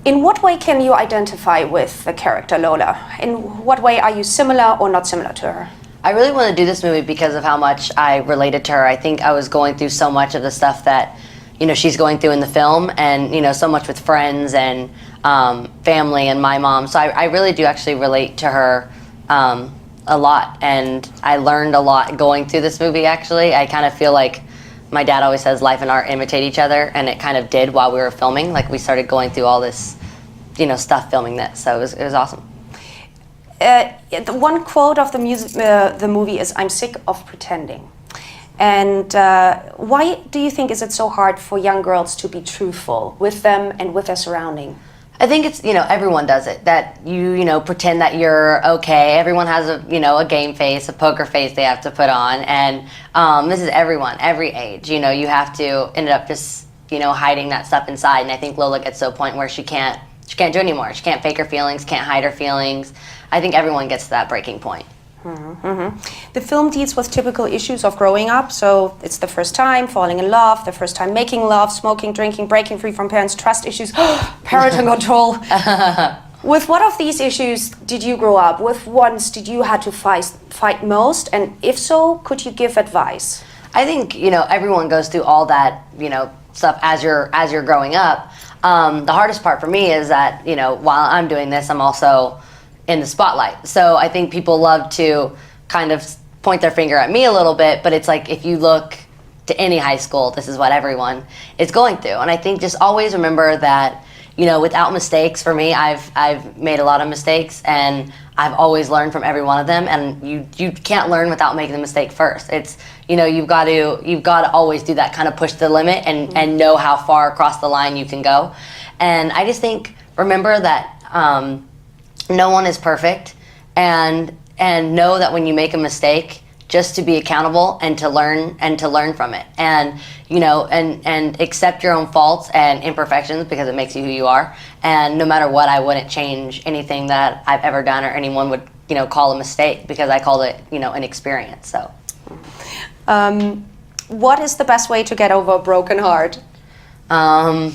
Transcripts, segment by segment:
In what way can you identify with the character Lola? In what way are you similar or not similar to her? I really want to do this movie because of how much I related to her. I think I was going through so much of the stuff that, you know, she's going through in the film, and, you know, so much with friends and family and my mom. So I really do actually relate to her a lot, and I learned a lot going through this movie, actually. I kind of feel like my dad always says life and art imitate each other, and it kind of did while we were filming. Like, we started going through all this, you know, stuff filming this, so it was awesome. The one quote of the movie is, "I'm sick of pretending." And why do you think is it so hard for young girls to be truthful with them and with their surrounding? I think it's, you know, everyone does it, that you know, pretend that you're okay. Everyone has a, you know, a game face, a poker face they have to put on, and this is everyone, every age. You know, you have to end up just, you know, hiding that stuff inside, and I think Lola gets to a point where she can't do it anymore. She can't fake her feelings, can't hide her feelings. I think everyone gets to that breaking point. Mm-hmm. The film deals with typical issues of growing up, so it's the first time falling in love, the first time making love, smoking, drinking, breaking free from parents, trust issues, parental control. With what of these issues did you grow up? With ones did you have to fight most? And if so, could you give advice? I think, you know, everyone goes through all that, you know, stuff as you're growing up. The hardest part for me is that, you know, while I'm doing this, I'm also in the spotlight. So I think people love to kind of point their finger at me a little bit, but it's like, if you look to any high school, this is what everyone is going through. And I think just always remember that, you know, without mistakes, for me, I've made a lot of mistakes, and I've always learned from every one of them, and you can't learn without making the mistake first. It's, you know, you've got to always do that, kind of push the limit and know how far across the line you can go. And I just think, remember that no one is perfect, and know that when you make a mistake, just to be accountable and to learn from it, and, you know, and accept your own faults and imperfections, because it makes you who you are. And no matter what, I wouldn't change anything that I've ever done or anyone would, you know, call a mistake, because I called it, you know, an experience. So what is the best way to get over a broken heart? I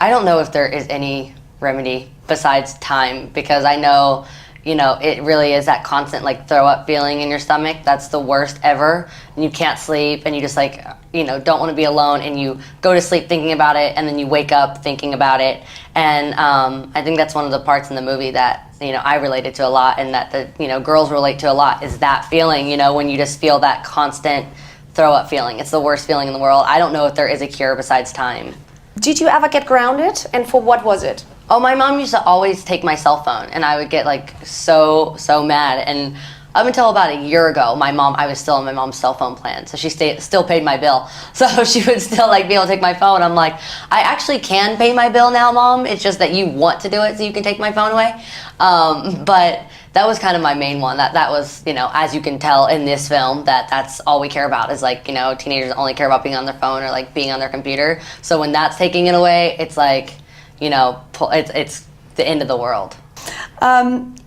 don't know if there is any remedy besides time, because I know, you know, it really is that constant, like, throw up feeling in your stomach. That's the worst ever. And you can't sleep, and you just, like, you know, don't want to be alone, and you go to sleep thinking about it, and then you wake up thinking about it. And I think that's one of the parts in the movie that, you know, I related to a lot, and that the, you know, girls relate to a lot, is that feeling, you know, when you just feel that constant throw up feeling. It's the worst feeling in the world. I don't know if there is a cure besides time. Did you ever get grounded, and for what was it? Oh, my mom used to always take my cell phone, and I would get, like, so mad. And up until about a year ago, I was still on my mom's cell phone plan, so she still paid my bill. So she would still, like, be able to take my phone. I'm like, I actually can pay my bill now, Mom. It's just that you want to do it so you can take my phone away. But that was kind of my main one. That was, you know, as you can tell in this film, that's all we care about is, like, you know, teenagers only care about being on their phone or, like, being on their computer. So when that's taking it away, it's like, you know, it's the end of the world.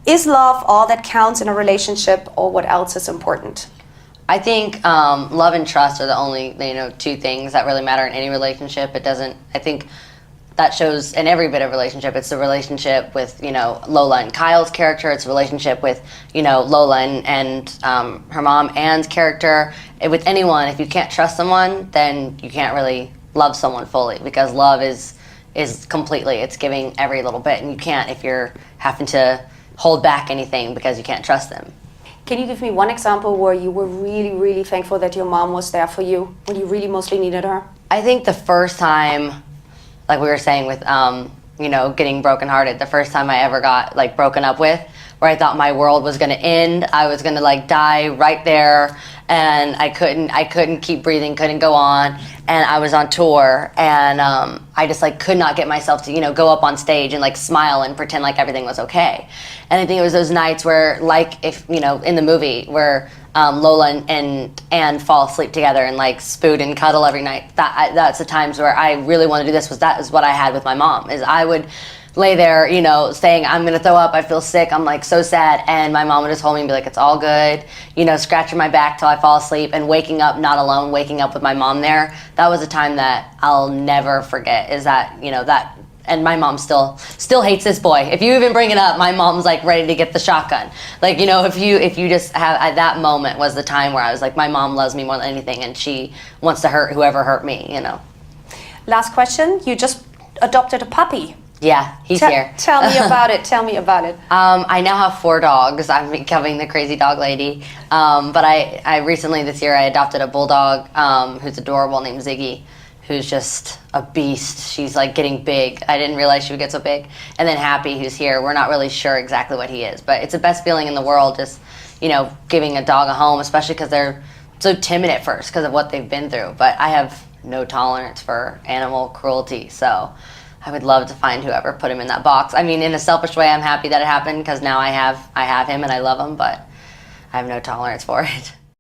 Is love all that counts in a relationship, or what else is important? I think love and trust are the only, you know, two things that really matter in any relationship. I think that shows in every bit of relationship. It's the relationship with, you know, Lola and Kyle's character. It's a relationship with, you know, Lola and her mom Anne's character. With anyone, if you can't trust someone, then you can't really love someone fully, because love is completely, it's giving every little bit, and you can't if you're having to hold back anything because you can't trust them. Can you give me one example where you were really, really thankful that your mom was there for you when you really mostly needed her? I think the first time, like we were saying with, you know, getting brokenhearted, the first time I ever got, like, broken up with, where I thought my world was going to end, I was going to, like, die right there, and I couldn't keep breathing, couldn't go on, and I was on tour, and I just, like, could not get myself to, you know, go up on stage and, like, smile and pretend like everything was okay. And I think it was those nights where, like, if, you know, in the movie, where Lola and Anne fall asleep together and, like, spoon and cuddle every night, that's the times where I really wanted to do this. That is what I had with my mom, is I would lay there, you know, saying, I'm going to throw up, I feel sick, I'm, like, so sad, and my mom would just hold me and be like, it's all good, you know, scratching my back till I fall asleep, and waking up not alone, waking up with my mom there. That was a time that I'll never forget, is that, you know, that and my mom still hates this boy. If you even bring it up, my mom's like ready to get the shotgun. Like, you know, if you just have, at that moment was the time where I was like, my mom loves me more than anything, and she wants to hurt whoever hurt me, you know. Last question. You just adopted a puppy. Yeah, he's here. Tell me about it. Tell me about it. I now have 4 dogs. I'm becoming the crazy dog lady. But I recently this year I adopted a bulldog who's adorable named Ziggy, who's just a beast. She's like getting big. I didn't realize she would get so big. And then Happy, who's here. We're not really sure exactly what he is, but it's the best feeling in the world, just, you know, giving a dog a home, especially because they're so timid at first because of what they've been through. But I have no tolerance for animal cruelty, so I would love to find whoever put him in that box. I mean, in a selfish way, I'm happy that it happened because now I have him and I love him, but I have no tolerance for it.